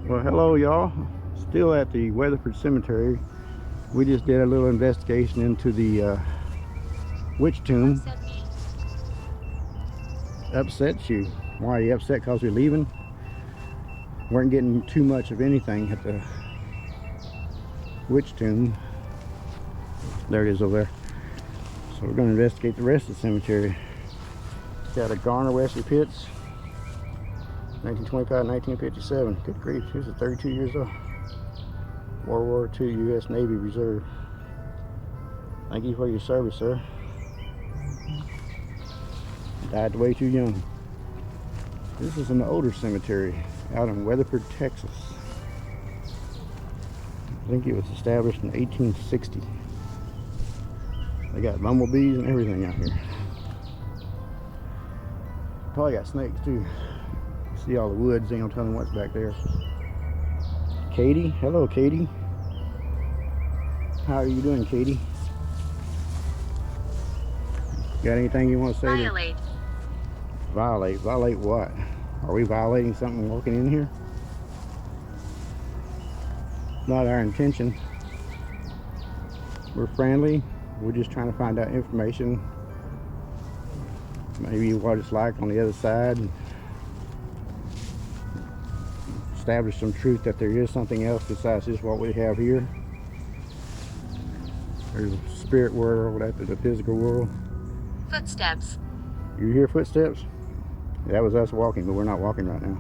Well, hello y'all. Still at the Weatherford Cemetery. We just did a little investigation into the witch tomb. Upsets you? Why are you upset? Because we're leaving? Weren't getting too much of anything at the witch tomb. There it is over there. So we're going to investigate the rest of the cemetery. Got a Garner Wesley Pitts, 1925, 1957. Good grief, he was 32 years old. World War II U.S. Navy Reserve. Thank you for your service, sir. Died way too young. This is an older cemetery out in Weatherford, Texas. I think it was established in 1860. They got bumblebees and everything out here. Probably got snakes too. You see all the woods, ain't no telling what's back there. Katie, hello Katie. How are you doing, Katie? Got anything you want to say? Violate. Violate? Violate what? Are we violating something walking in here? Not our intention. We're friendly. We're just trying to find out information. Maybe what it's like on the other side. Establish some truth that there is something else besides just what we have here. There's a spirit world after the physical world. Footsteps. You hear footsteps? That was us walking, but we're not walking right now.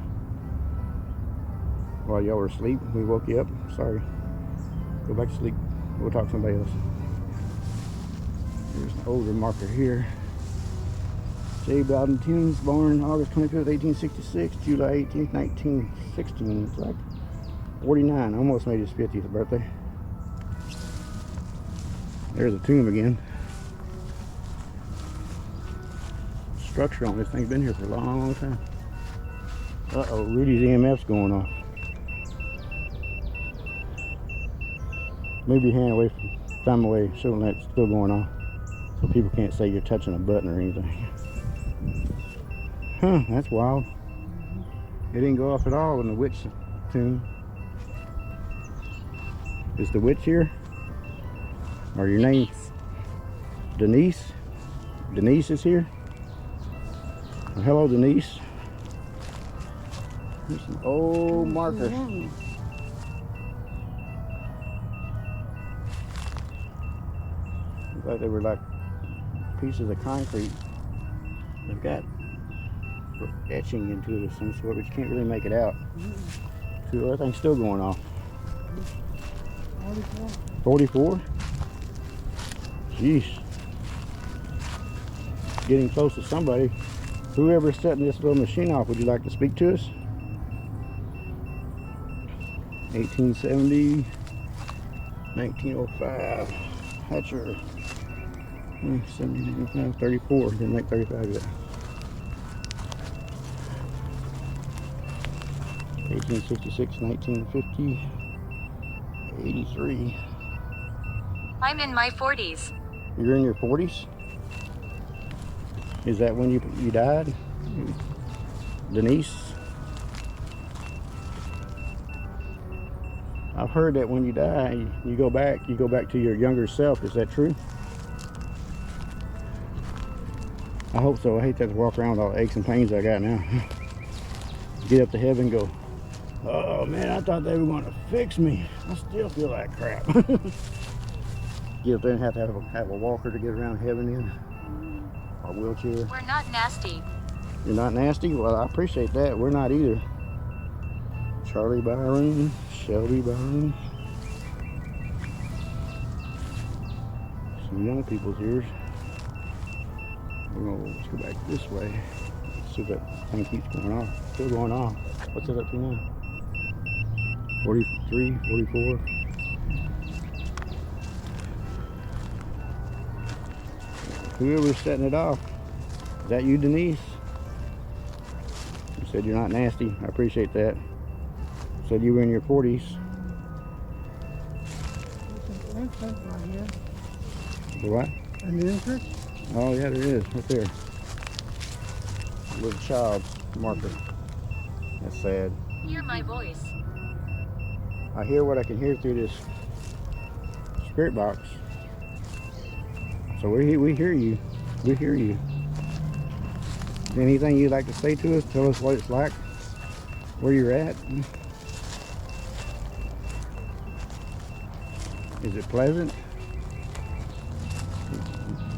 While y'all were asleep, we woke you up. Sorry. Go back to sleep. We'll talk to somebody else. There's an older marker here. J. Bowden Timms, born August 25th, 1866, July 18th, 1916. It's like 49. Almost made his 50th birthday. There's a tomb again. Structure on this thing's been here for a long time. Uh-oh, Rudy's EMF's going off. Move your hand away from, thumb away, showing that's still going off. So people can't say you're touching a button or anything. Huh, that's wild. It didn't go off at all in the witch tomb. Is the witch here? Or your name? Denise? Denise is here? Well, hello, Denise. There's an old marker. Looks like they were like pieces of concrete. They've got etching into it of some sort, but you can't really make it out. See, everything's still going off. 44? Jeez. Getting close to somebody. Whoever's setting this little machine off, would you like to speak to us? 1870, 1905. Hatcher. 70, 34. Didn't make 35 yet. 1866, 1950, 83. I'm in my 40s. You're in your 40s? Is that when you died? Denise? I've heard that when you die, you go back to your younger self. Is that true? I hope so. I hate to have to walk around with all the aches and pains I got now. Get up to heaven and go, oh man, I thought they were going to fix me. I still feel like crap. Get up there and have to have a walker to get around heaven in. Or wheelchair. We're not nasty. You're not nasty? Well, I appreciate that. We're not either. Charlie Byron, Shelby Byron. Some young people's ears. Let's go back this way. Let's see if that thing keeps going off. Still going off. What's it up to now? 43, 44. Whoever's setting it off. Is that you, Denise? You said you're not nasty. I appreciate that. You said you were in your 40s. The what? An entrance? Oh yeah, there is, right there. Little child's marker. That's sad. Hear my voice. I hear what I can hear through this spirit box. So we hear you. We hear you. Anything you'd like to say to us? Tell us what it's like, where you're at. Is it pleasant?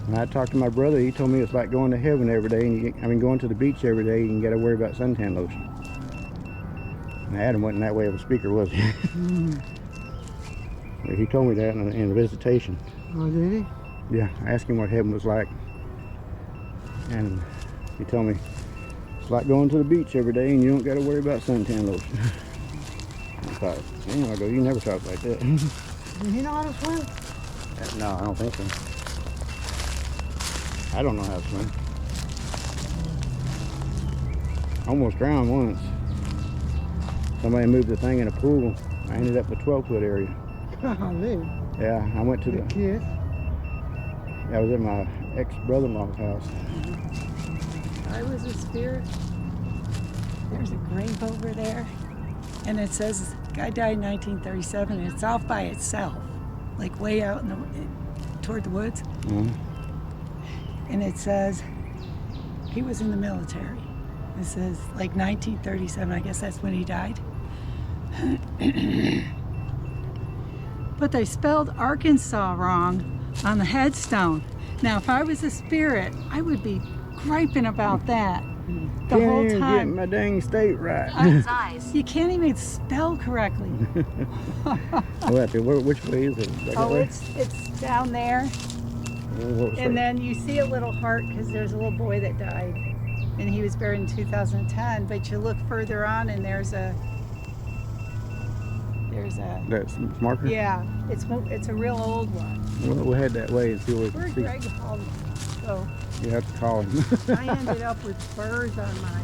When I talked to my brother, he told me it's like going to heaven every day. And going to the beach every day, and you got to worry about suntan lotion. And Adam wasn't that way of a speaker, was he? He told me that in a visitation. Oh, did he? Yeah, I asked him what heaven was like. And he told me, it's like going to the beach every day and you don't got to worry about suntan lotion. I thought, damn, I go, you never talk like that. Did he know how to swim? No, I don't think so. I don't know how to swim. Almost drowned once. Somebody moved the thing in a pool. I ended up in the 12-foot area. Golly. Yeah, I went to the kid. I was at my ex-brother-in-law's house. I was a spirit. There's a grave over there, and it says guy died in 1937. And it's off by itself, like way out in toward the woods. Mm-hmm. And it says he was in the military. It says like 1937. I guess that's when he died. But they spelled Arkansas wrong on the headstone. Now, if I was a spirit, I would be griping about that the whole Can't even get time. my dang state right. Size. You can't even spell correctly. Which way is it? Back that Oh, way? it's down there, What was and that? then you see a little heart because there's a little boy that died, and he was buried in 2010. But you look further on, and there's a That's marker? yeah, it's a real old one. We'll head that way and see what we Where'd can see. Greg fall? So You have to call him. I ended up with spurs on my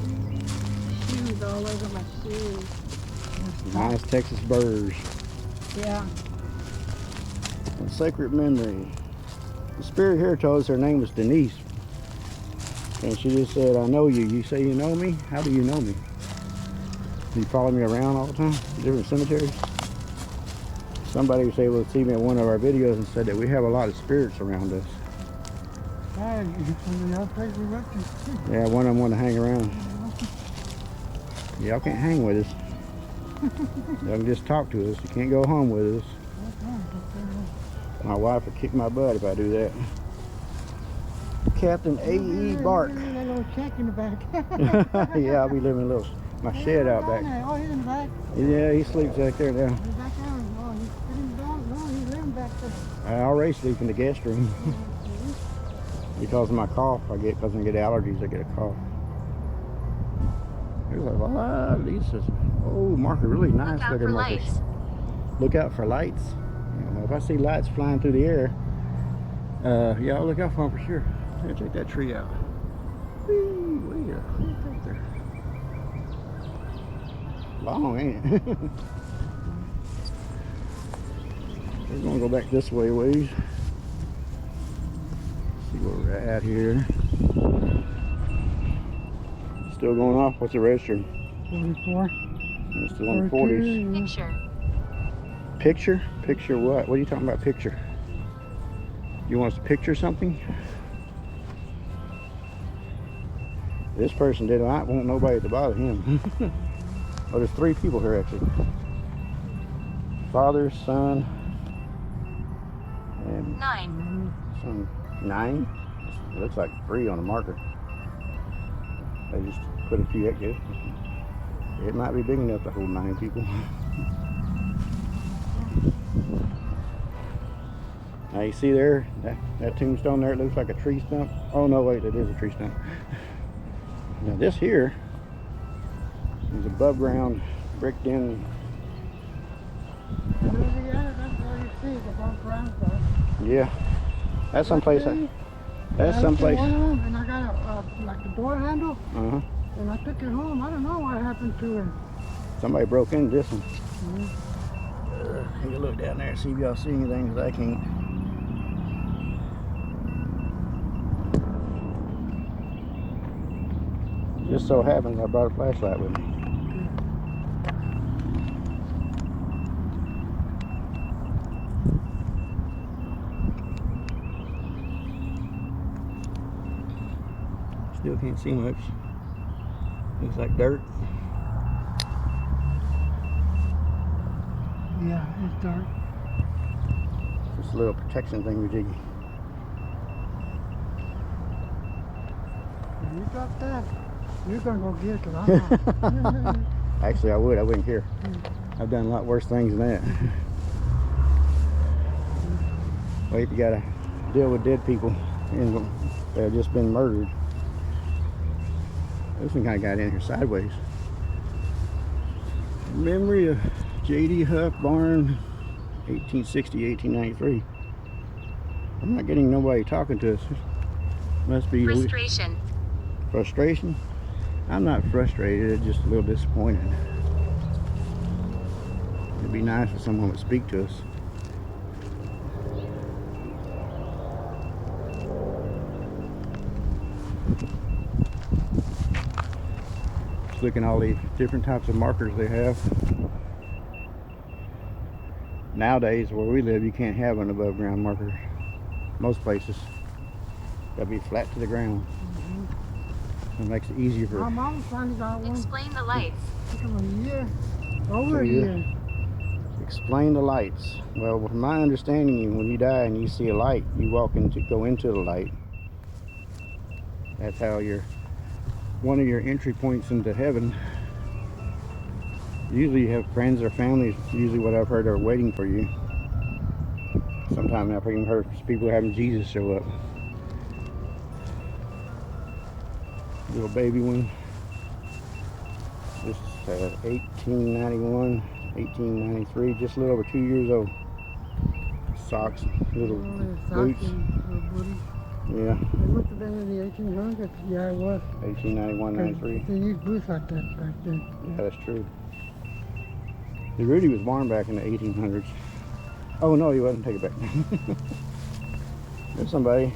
shoes, all over my shoes. Nice Texas burrs. Yeah. A sacred memory. The spirit here told us her name was Denise. And she just said, I know you. You say you know me? How do you know me? You follow me around all the time? Different cemeteries? Somebody was able to see me in one of our videos and said that we have a lot of spirits around us. Hey, from the other place we went to. Yeah, one of them wanted to hang around. Y'all can't hang with us. Y'all can just talk to us. You can't go home with us. My wife would kick my butt if I do that. Captain A.E. Bark. That little check in the back. Yeah, I'll be living in my shed out back. Oh, he's in the back. Yeah, he sleeps back there now. He's back there. Oh, he's living back there. I already sleep in the guest room. Because of my cough, because I get allergies, I get a cough. There's a lot of these. Oh, marker, really nice Look out looking for markers. lights. Look out for lights. You know, if I see lights flying through the air, yeah, I'll look out for them for sure. Here, check that tree out. Whee, way up there. Long, ain't it? We're gonna go back this way ways. See where we're at here. Still going off. What's the register? 44. It's still on the 40s. Picture. Picture? Picture what? What are you talking about picture? You want us to picture something? This person did not want nobody to bother him. Oh, there's 3 people here actually. Father, son, and 9. son. 9? It looks like 3 on the marker. They just put a few extras. It might be big enough to hold 9 people. Now you see there, that tombstone there, it looks like a tree stump. Oh no, wait, it is a tree stump. Now this here is above ground, bricked in. That's all you see, the bump around stuff. Yeah, that's someplace. That's someplace. One of them, and I got like a door handle, Uh-huh. and I took it home. I don't know what happened to it. Somebody broke into this one. You look down there and see if y'all see anything, because I can't. Just so happens I brought a flashlight with me. still can't see much. Looks like dirt. Yeah, it's dark. Just a little protection thing we jiggy. If you got that, you're gonna go get it, 'cause I'm not. Actually, I would. I wouldn't care. I've done a lot worse things than that. Wait, you gotta deal with dead people and that have just been murdered. This one kind of got in here sideways. Memory of J.D. Huff Barn, 1860, 1893. I'm not getting nobody talking to us. Must be Frustration. frustration. I'm not frustrated, just a little disappointed. It'd be nice if someone would speak to us. Just looking at all these different types of markers they have. Nowadays, where we live, you can't have an above ground marker. Most places. Gotta be flat to the ground. It makes it easier My for mom finally got one. Explain the lights. Took him a year. Over a Yeah. year. explain the lights. Well, from my understanding, when you die and you see a light, you go into the light. That's how one of your entry points into heaven. Usually you have friends or families, usually what I've heard, are waiting for you. Sometimes I've even heard people having Jesus show up. Little baby one. This is 1891, 1893, just a little over 2 years old. Socks, little boots. Yeah. It must have been in the 1800s. Yeah, it was. 1891, 93. They used boots like that back then. Yeah, that's true. The Rudy was born back in the 1800s. Oh no, he wasn't. Take it back. There's somebody.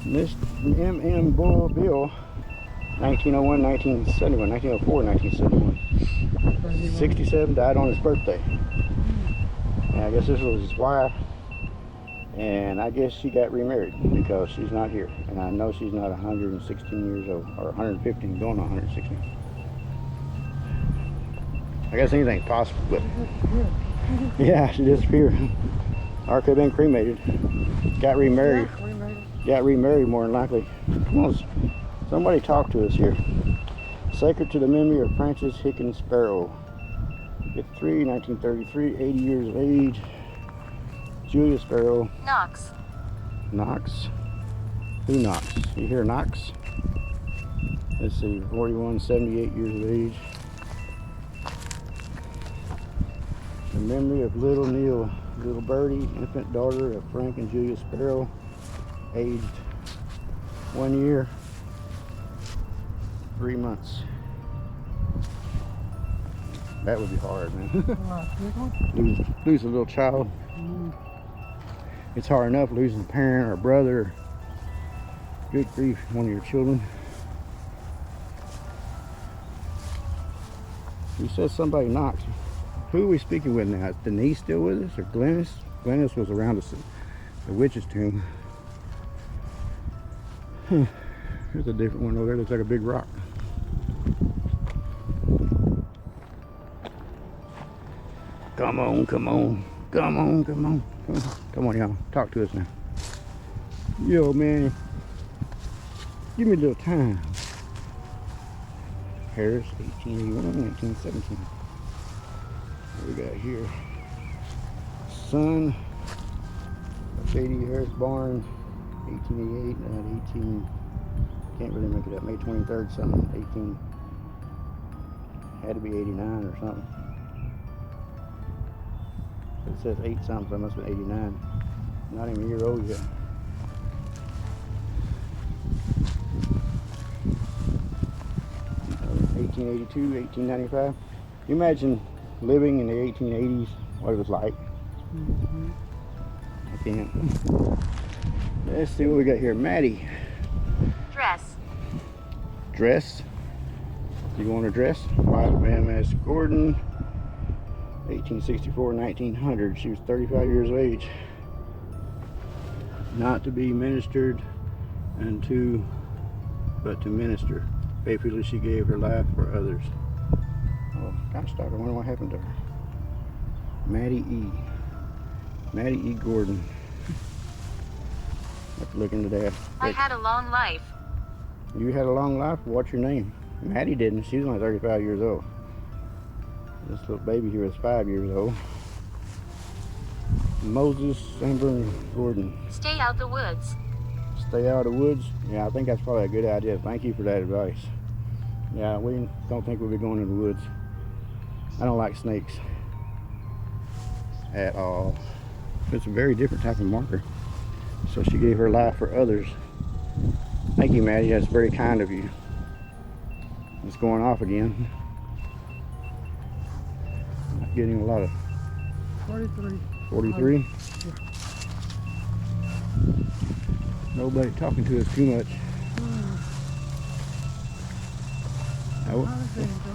Mr. M.M. Bull Bill, 1901, 1971, 1904, 1971. 67, died on his birthday. And I guess this was his wife. And I guess she got remarried because she's not here. And I know she's not 116 years old, or 115, going on 116. I guess anything's possible, but yeah, she disappeared. Or could have been cremated. Got remarried. Got remarried more than likely. Come on, somebody talk to us here. Sacred to the memory of Francis Hickens Sparrow. 53, 1933, 80 years of age. Julia Sparrow. Knox. Knox. Who Knox? You hear Knox? Let's see, 41, 78 years of age. The memory of little Neil, little Birdie, infant daughter of Frank and Julia Sparrow, aged 1 year, 3 months. That would be hard, man. Lose a little child. It's hard enough losing a parent or a brother. Good grief, one of your children. You said somebody knocked. Who are we speaking with now? Is Denise still with us, or Glennis? Glennis was around us at the witch's tomb. There's a different one over there. Looks like a big rock. Come on, come on. Come on, come on. Come on, come on, y'all. Talk to us now. Yo, man. Give me a little time. Harris, 1881, 1917. What we got here? Son of J.D. Harris Barn, 1888 and 18. Can't really make it up. May 23rd, something. 18. Had to be 89 or something. It says 8 something, so it must have been 89. Not even a year old yet. Uh, 1882, 1895. You imagine living in the 1880s, what it was like. I can't. Let's see what we got here. Maddie. Dress. Dress. You want a dress? White Van Mass Gordon. 1864, 1900. She was 35 years of age. Not to be ministered unto but to minister. Faithfully she gave her life for others. Oh, kind of stuck. I wonder what happened to her. Maddie E. Maddie E. Gordon. Have to look into that. I had a long life. You had a long life? What's your name? Maddie didn't. She's only 35 years old. This little baby here is 5 years old. Moses Amber Gordon. Stay out the woods. Stay out of the woods? Yeah, I think that's probably a good idea. Thank you for that advice. Yeah, we don't think we'll be going in the woods. I don't like snakes at all. It's a very different type of marker. So she gave her life for others. Thank you, Maddie. That's very kind of you. It's going off again. I'm getting a lot of 43. 43. Nobody talking to us too much.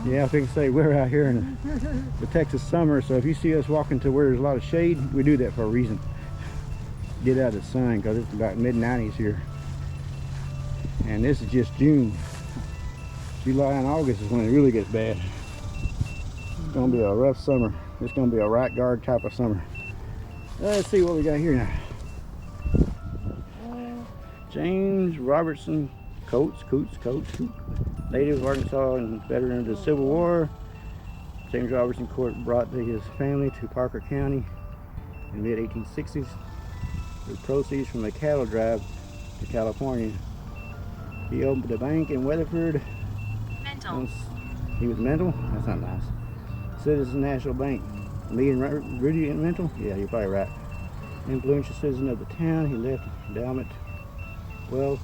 Yeah, I think to say we're out here in the Texas summer, so if you see us walking to where there's a lot of shade, we do that for a reason. Get out of the sun, because it's about mid-90s here. And this is just June. July and August is when it really gets bad. It's going to be a rough summer. It's going to be a right guard type of summer. Let's see what we got here now. James Robertson Coates, native of Arkansas and veteran of the Civil War. James Robertson Court brought his family to Parker County in the mid-1860s with proceeds from a cattle drive to California. He opened a bank in Weatherford. Mental. He was mental? That's not nice. Citizen National Bank. Me and Rudy and mental? Yeah, you're probably right. Influential citizen of the town. He left endowment wealth.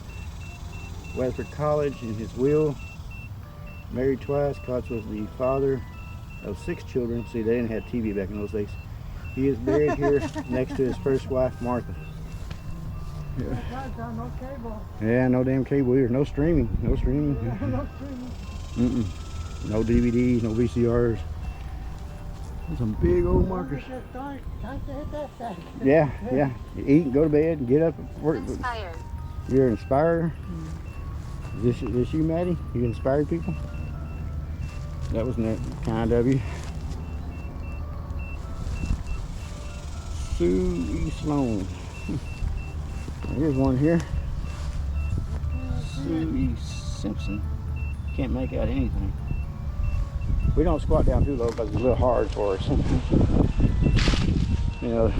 Weatherford College in his will. Married twice. Coates was the father of 6 children. See, they didn't have TV back in those days. He is buried here next to his first wife, Martha. Yeah. No cable. Yeah, no damn cable here. No streaming. No streaming. No streaming. No DVDs, no VCRs. Some big old markers. Time to hit that sack. Yeah. You eat, go to bed, get up, work. Inspired. You're an inspirer. Is this you, Maddie? You inspired people? That was kind of you. Sue E. Sloan. Here's one here. Sue E. Simpson. Can't make out anything. We don't squat down too low because it's a little hard for us. You know,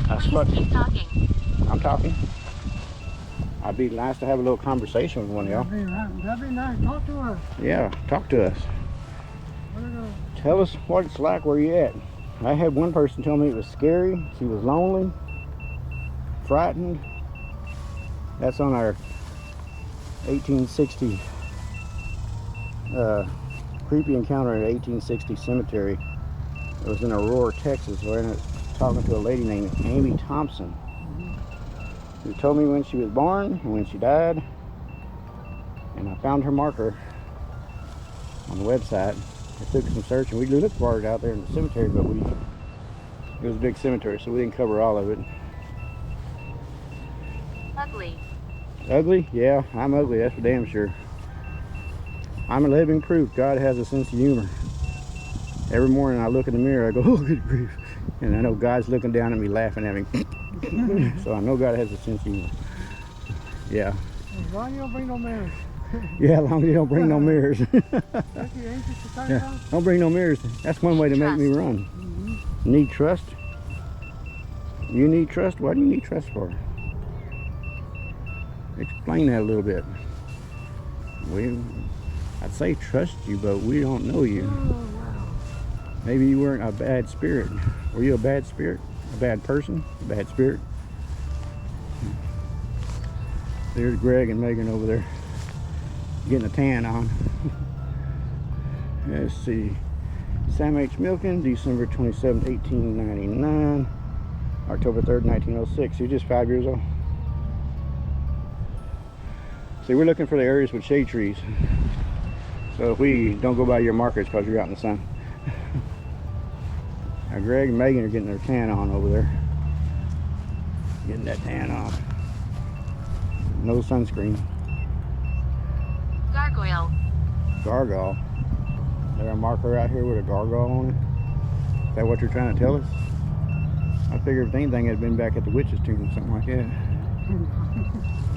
I squat. Keep talking. I'm talking. I'd be nice to have a little conversation with one of y'all. That'd be nice. Talk to us. Yeah, talk to us. Tell us what it's like where you at. I had one person tell me it was scary. She was lonely, frightened. That's on our 1860 creepy encounter at 1860 cemetery. It was in Aurora, Texas. Where I was talking to a lady named Amy Thompson, who told me when she was born and when she died. And I found her marker on the website. I took some search and we looked for it out there in the cemetery, but it was a big cemetery, so we didn't cover all of it. Ugly. Ugly? Yeah, I'm ugly, that's for damn sure. I'm a living proof God has a sense of humor. Every morning I look in the mirror, I go, oh, good grief. And I know God's looking down at me, laughing at me. So I know God has a sense of humor. Yeah. As long as you don't bring no mirrors. Yeah, as long as you don't bring no mirrors. That's your anxious to talk about? Don't bring no mirrors. That's one way to make me run. Need trust? You need trust? What do you need trust for? Explain that a little bit. I'd say trust you, but we don't know you. Oh, wow. Maybe you weren't a bad spirit. Were you a bad spirit? A bad person? A bad spirit? There's Greg and Megan over there getting a tan on. Let's see. Sam H. Milken, December 27, 1899. October 3rd, 1906. You're just 5 years old. See, we're looking for the areas with shade trees. So if we don't go by your markers because you're out in the sun. Now Greg and Megan are getting their tan on over there. Getting that tan off. No sunscreen. Gargoyle. Gargoyle. There a marker out here with a gargoyle on it? Is that what you're trying to tell us? I figured if anything had been back at the witch's tomb or something like that.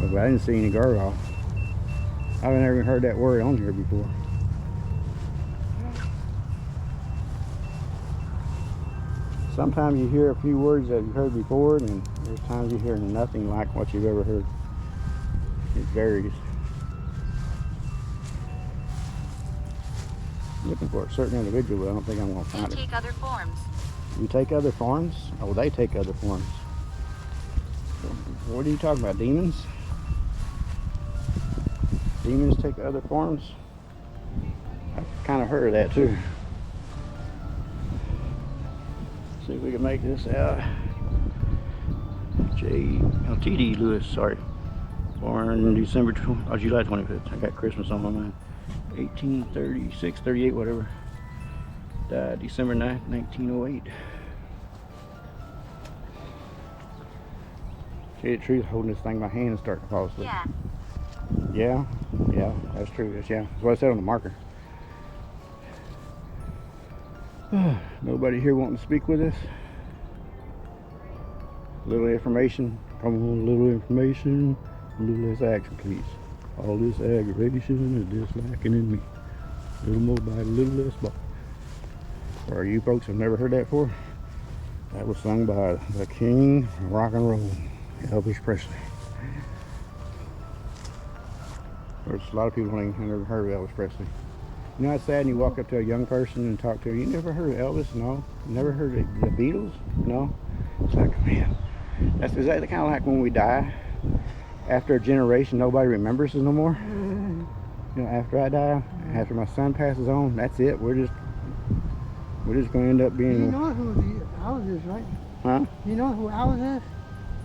But I didn't see any gargoyle. I've never even heard that word on here before. Sometimes you hear a few words that you've heard before, and there's times you hear nothing like what you've ever heard. It varies. I'm looking for a certain individual, but I don't think I'm going to They find it. take other forms. You take other forms? Oh, they take other forms. What are you talking about, demons? Demons take other forms? I've kind of heard of that too. See if we can make this out. T.D. Lewis, sorry. Born July 25th. I got Christmas on my mind. 1836, 38, whatever. Died December 9th, 1908. Tell you the truth, holding this thing in my hand and starting to fall asleep. Yeah. Yeah, that's true. That's what I said on the marker. Nobody here wanting to speak with us? Little information. Come on, little information. A little less action, please. All this aggravation is just lacking in me. A little more bite, a little less bite. For you folks have never heard that before, that was sung by the king of rock and roll, Elvis Presley. There's a lot of people who ain't never heard of Elvis Presley. You know, it's sad when you walk up to a young person and talk to her. You never heard of Elvis? No. Never heard of the Beatles? No. It's like, man, is that kind of like when we die? After a generation, nobody remembers us no more. You know, after I die, after my son passes on, that's it. We're just going to end up being. You know who Elvis is, right? Huh? You know who Elvis is?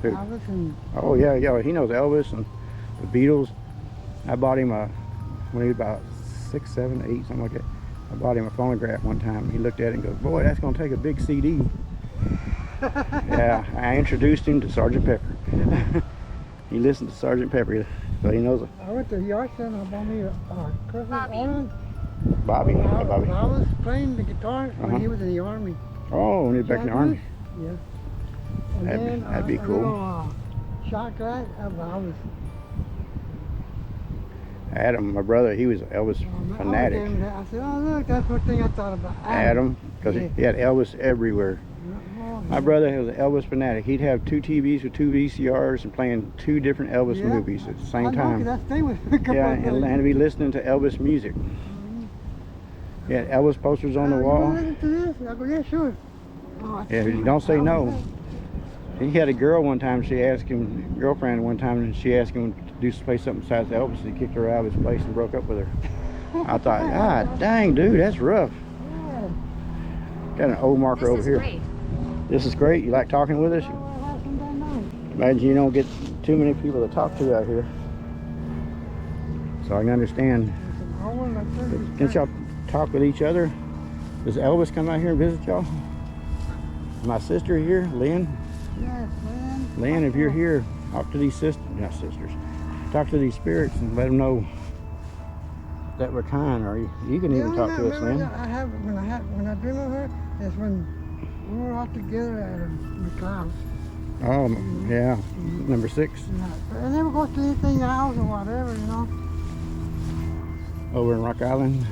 Who? Elvis and. Oh yeah, he knows Elvis and the Beatles. I bought him when he was about 6, 7, 8, something like that. I bought him a phonograph one time. He looked at it and goes, "Boy, that's going to take a big CD." Yeah, I introduced him to Sergeant Pepper. He listened to Sergeant Pepper, so he knows it. I went to Yorkshire and I bought me a Christmas Bobby. ornament. Bobby. Bobby. I was playing the guitar when he was in the army. Oh, when he was back in the army. Yeah. And That'd be a cool. little, shot glass of Elvis. Adam, my brother, he was an Elvis fanatic. I said, oh look, that's one thing I thought about. Adam, because he had Elvis everywhere. My brother was an Elvis fanatic. He'd have 2 TVs with 2 VCRs and playing 2 different Elvis movies at the same time. Yeah, and be listening to Elvis music. He had Elvis posters on the wall. Listen to this? I go, yeah, sure. Yeah, you don't say no. He had a girl one time. She asked him, girlfriend one time, and she asked him to play something besides Elvis. He kicked her out of his place and broke up with her. I thought, God dang, dude, that's rough. Got an old marker over here. Great. This is great. You like talking with us? Imagine you don't get too many people to talk to out here. So I can understand. Can't y'all talk with each other? Does Elvis come out here and visit y'all? My sister here, Lynn. Yes, man. Lynn, if you're here, talk to these not sisters. Talk to these spirits and let them know that we're kind. Or you can even talk to us, Lynn. When I dream of her, that's when we were all together at McLeod's. Oh, yeah. Number 6. Yeah. I never go to anything else or whatever, you know. Over in Rock Island.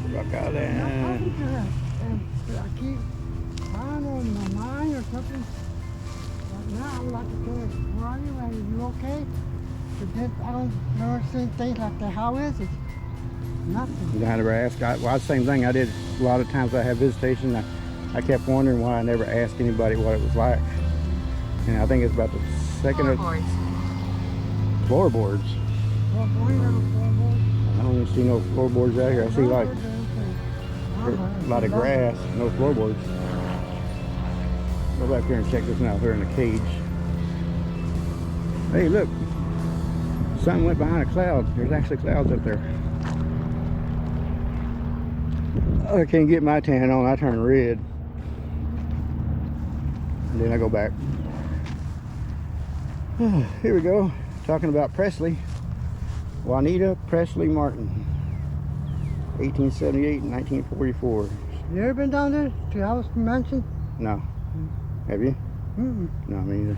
Rock I'm Island. talking to her, and I keep finding her in my mind or something. But now I would like to tell her, where are you? Are you okay? But then I don't never see things like that. How is it? Nothing. I never asked. Well, the same thing I did a lot of times. I have visitation. I kept wondering why I never asked anybody what it was like. And I think it's about the second Floorboards. Floorboards. Well, boy, you have a floorboard? I don't even see no floorboards out here. I see like a lot of grass, no floorboards. Go back here and check this out. They're in a cage. Hey, look. Something went behind a cloud. There's actually clouds up there. I can't get my tan on. I turn red. And then I go back. Here we go. Talking about Presley. Juanita Presley Martin, 1878 and 1944. You ever been down there to Elvis Mansion? No. Have you? Mm-mm. No, me either.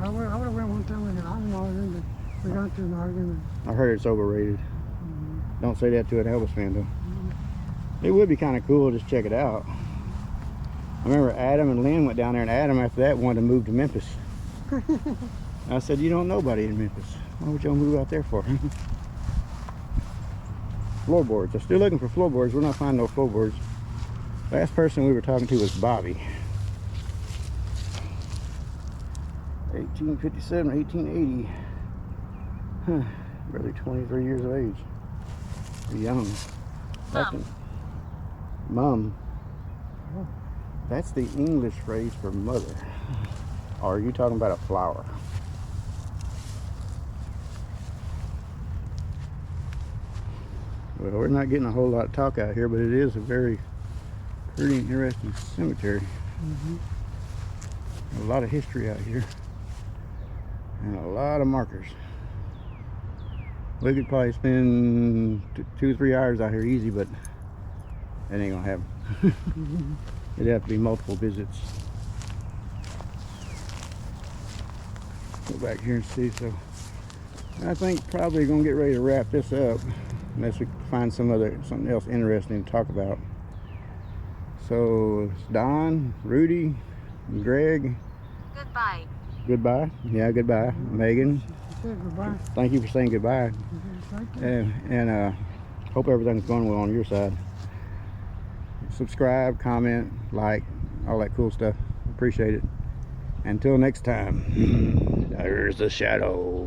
I would have went one time with an argument, but we got into an argument. I heard it's overrated. Don't say that to an Elvis fan, though. It would be kind of cool to just check it out. I remember Adam and Lynn went down there, and Adam after that wanted to move to Memphis. I said, you don't know nobody in Memphis. Why would y'all move out there for? Floorboards. I'm still looking for floorboards. We're not finding no floorboards. Last person we were talking to was Bobby. 1857, 1880. Huh. Barely 23 years of age. Young. Mum. That's the English phrase for mother. Or are you talking about a flower? Well, we're not getting a whole lot of talk out here, but it is a very pretty interesting cemetery. A lot of history out here. And a lot of markers. We could probably spend 2 or 3 hours out here easy, but that ain't gonna happen. It'd have to be multiple visits. Go back here and see. So I think probably gonna get ready to wrap this up unless we find something else interesting to talk about. So it's Don, Rudy, and Greg. Goodbye. Goodbye. Yeah, goodbye. Megan. Say goodbye. Thank you for saying goodbye. Thank you. And hope everything's going well on your side. Subscribe, comment, like, all that cool stuff. Appreciate it. Until next time, there's the shadow.